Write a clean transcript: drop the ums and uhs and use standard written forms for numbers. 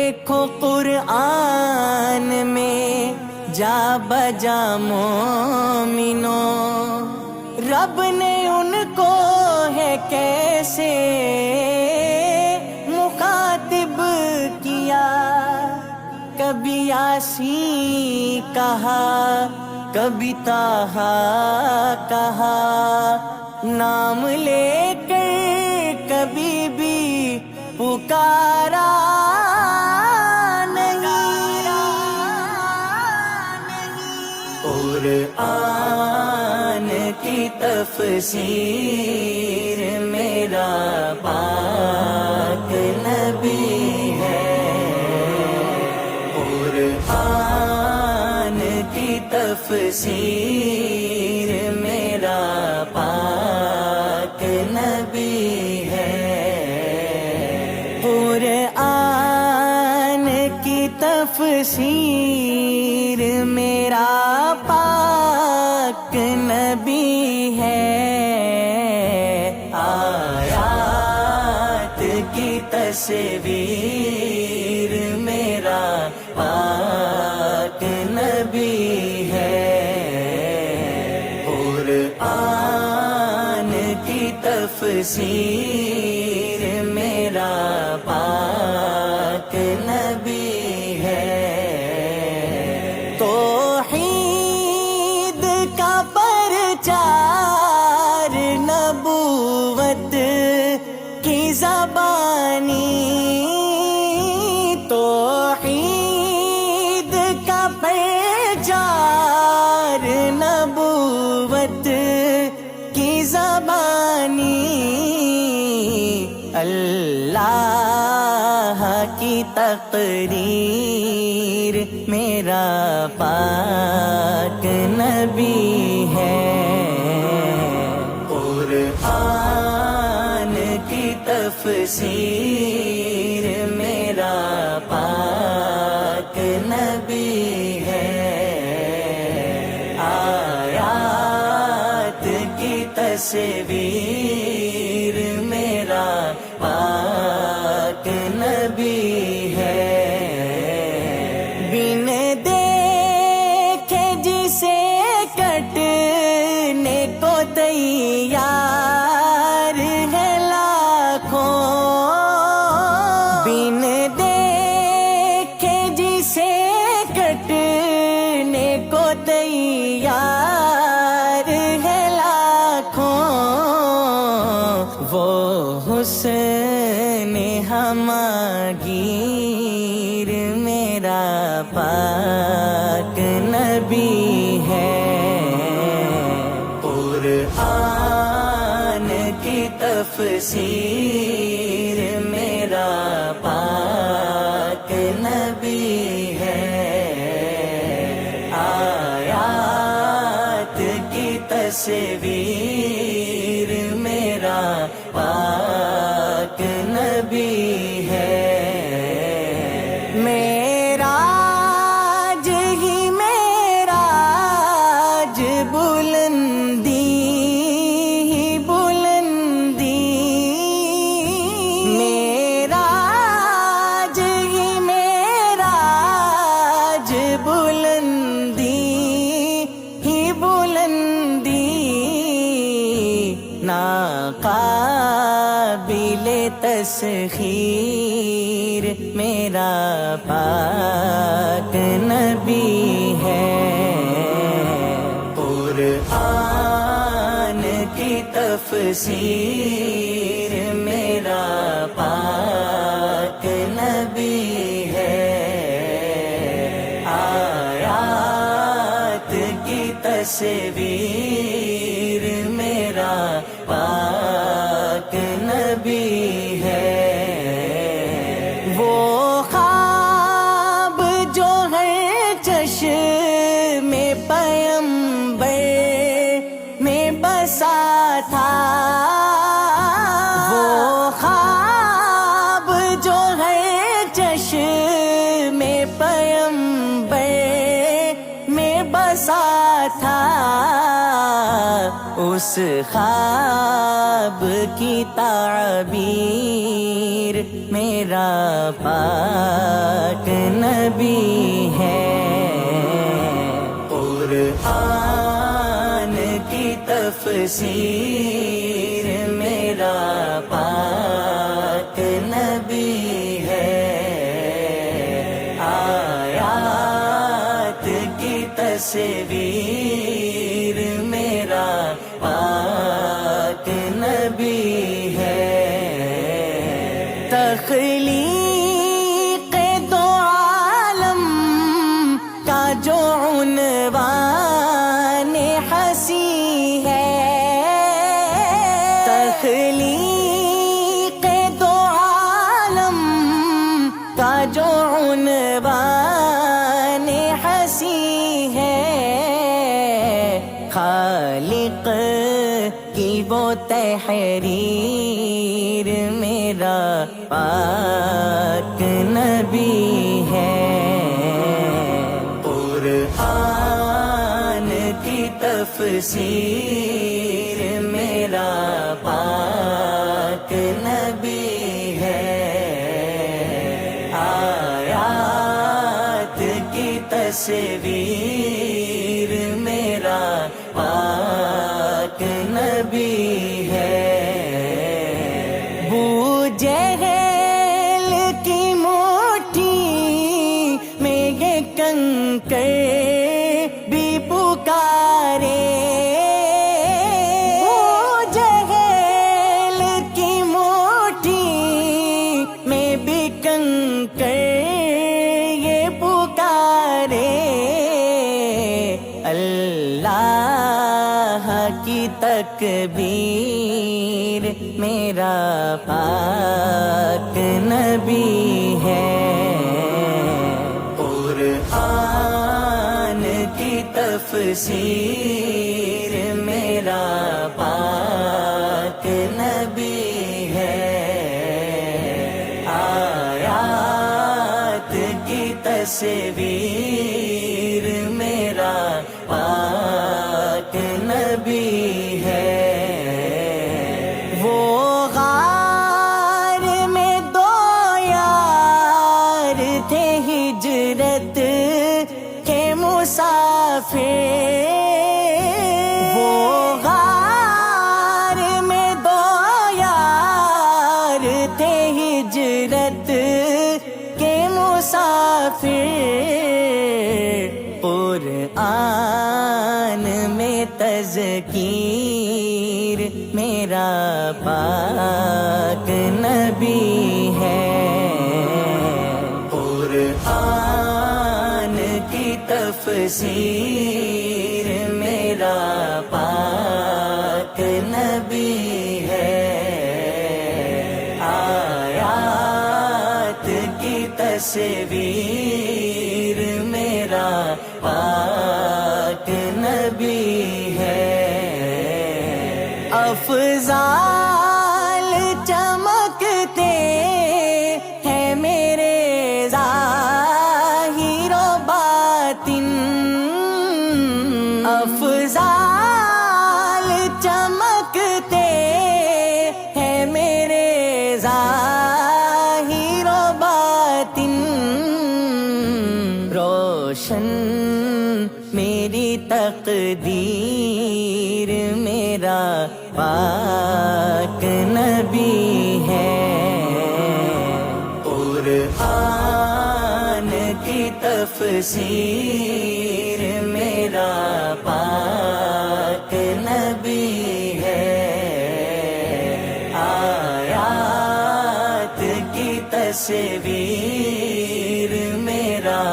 دیکھو قرآن میں جا بجا مومنوں، رب نے ان کو ہے کیسے مخاطب کیا، کبھی یاسین کہا کبھی طٰہٰ کہا، نام لے کر کبھی بھی پکارا قرآن کی تفسیر میرا پاک نبی ہے، قرآن کی تفسیر میرا پاک نبی ہے، قرآن کی تفسیر میرا پاک نبی ہے، آیات کی تصویر میرا پاک نبی ہے، قرآن کی تفسیر میرا پاک نبی ہے، توحید کا پرچار نبوت کی زبانی، توحید کا پرچار نبوت کی زبانی، اللہ کی تقریر میرا پاک نبی ہے، قرآن کی تفسیر میرا پاک نبی ہے، آیات کی تصویر میرا پاک نبی ہے، بن دیکھے جسے کٹنے کو تیار ہے لاکھوں، بن دیکھے جسے کٹنے کو تیار ہے لاکھوں، وہ حسن ہماگیر میرا پاک نبی ہے، قرآن کی تفسیر میرا پاک نبی ہے، آیات کی تصویر میرا پاک نبی ہے، معراج ہی معراج بلندی ہی بلندی، معراج ہی معراج بلندی ہی بلندی، ناقابل تسخیر میرا پاک نبی ہے، قرآن کی تفسیر میرا پاک نبی ہے، آیات کی تصویر میرا پاک نبی ہے، وہ خواب جو ہے چشم پیمبر میں بسا تھا، وہ خواب جو ہے چشم پیمبر میں بسا تھا، اس خواب کی کی تعبیر میرا پاک نبی ہے، قرآن کی تفسیر میرا پاک نبی ہے، آیات کی تصویر میرا پاک نبی ہے، تخلیق دو عالم کا جو عنوان حسی ہے، تخلیق دو عالم کا جو عنوان حسی ہے، خالق کی وہ تحریر میرا پاک نبی ہے، قرآن کی تفسیر میرا پاک نبی ہے، آیات کی تصویر میرا پاک نبی ہے، بو جہل کی مٹھی میں یہ کنکر بھی پکارے، بو جہل کی مٹھی میں بھی کنکر یہ پکارے، اللہ کی تکبیر میرا پاک نبی ہے، قرآن کی تفسیر میرا پاک نبی ہے، آیات کی تصویر میرا پاک نبی ہے، وہ غار میں دو یار تھے ہجرت کے مسافر، وہ غار میں دو یار تھے ہجرت کے مسافر، قرآن میں تذکیر میرا پاک نبی ہے، قرآن کی تفسیر میرا پاک نبی ہے، آیات کی تصویر میرا پاک نبی ہے، افضال چمکتے ہیں میرے ظاہر و باطن، افضال چمکتے ہیں میرے ظاہر و باطن، روشن میری تقدیر میرا پاک نبی ہے، قرآن کی تفسیر میرا پاک نبی ہے، آیات کی تصویر میرا